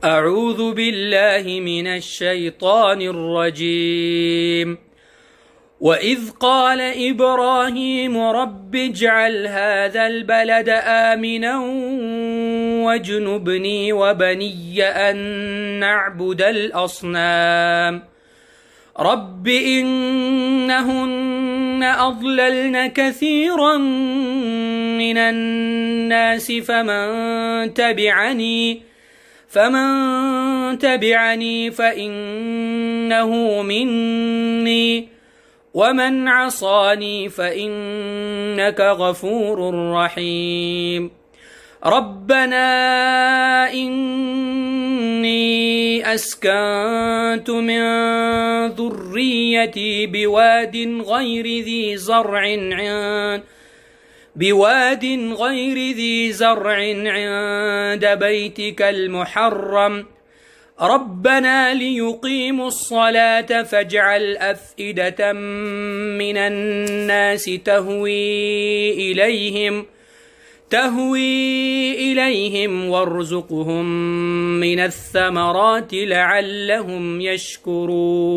أعوذ بالله من الشيطان الرجيم. وإذ قال إبراهيم رب اجعل هذا البلد آمنا واجنبني وبني أن نعبد الأصنام رب إنهن أضللن كثيرا من الناس فمن تبعني فإنه مني ومن عصاني فإنك غفور رحيم. ربنا إني أسكنت من ذريتي بواد غير ذي زرع عند بيتك المحرم ربنا ليقيموا الصلاة فاجعل أفئدة من الناس تهوي إليهم وارزقهم من الثمرات لعلهم يشكرون.